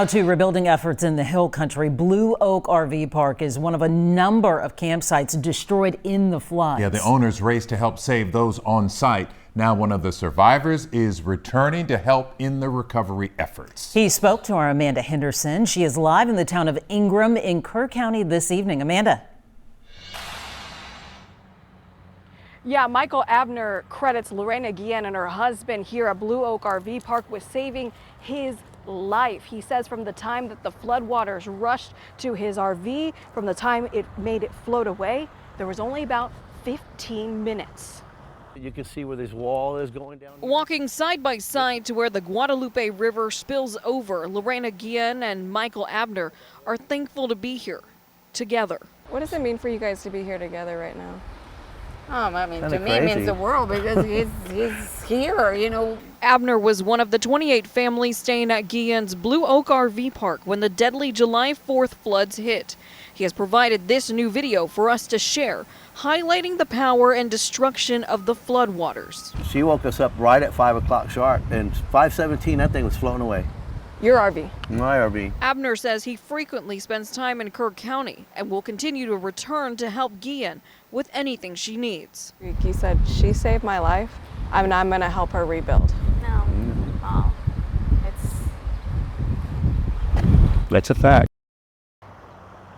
Now to rebuilding efforts in the Hill Country. Blue Oak RV Park is one of a number of campsites destroyed in the floods. Yeah, the owners raced to help save those on site. Now one of the survivors is returning to help in the recovery efforts. He spoke to our Amanda Henderson. She is live in the town of Ingram in Kerr County this evening. Amanda. Yeah, Michael Abner credits Lorena Guillena and her husband here at Blue Oak RV Park with saving his life. He says from the time that the floodwaters rushed to his RV, from the time it made it float away, there was only about 15 minutes. You can see where this wall is going down here. Walking side by side to where the Guadalupe River spills over, Lorena Guillena and Michael Abner are thankful to be here together. What does it mean for you guys to be here together right now? I mean, Kinda to me, it means crazy. the world because he's here, you know. Abner was one of the 28 families staying at Guillena's Blue Oak RV Park when the deadly July 4th floods hit. He has provided this new video for us to share, highlighting the power and destruction of the floodwaters. She woke us up right at 5 o'clock sharp, and 5:17, that thing was floating away. Your RV. My RV. Abner says he frequently spends time in Kerr County and will continue to return to help Guillena with anything she needs. He said, she saved my life. I'm going to help her rebuild. No. Oh, That's a fact.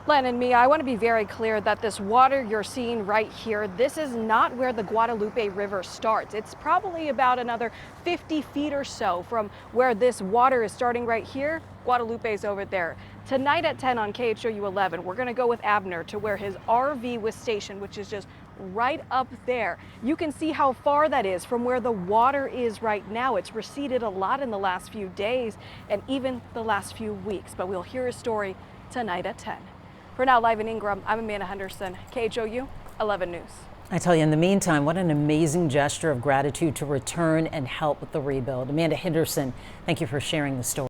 Len and Mia, I want to be very clear that this water you're seeing right here, this is not where the Guadalupe River starts. It's probably about another 50 feet or so from where this water is starting right here. Guadalupe's over there. Tonight at 10 on KHOU 11, we're going to go with Abner to where his RV was stationed, which is just right up there. You can see how far that is from where the water is right now. It's receded a lot in the last few days and even the last few weeks, but we'll hear his story tonight at 10. For now, live in Ingram, I'm Amanda Henderson, KHOU 11 News. I tell you, in the meantime, what an amazing gesture of gratitude to return and help with the rebuild. Amanda Henderson, thank you for sharing the story.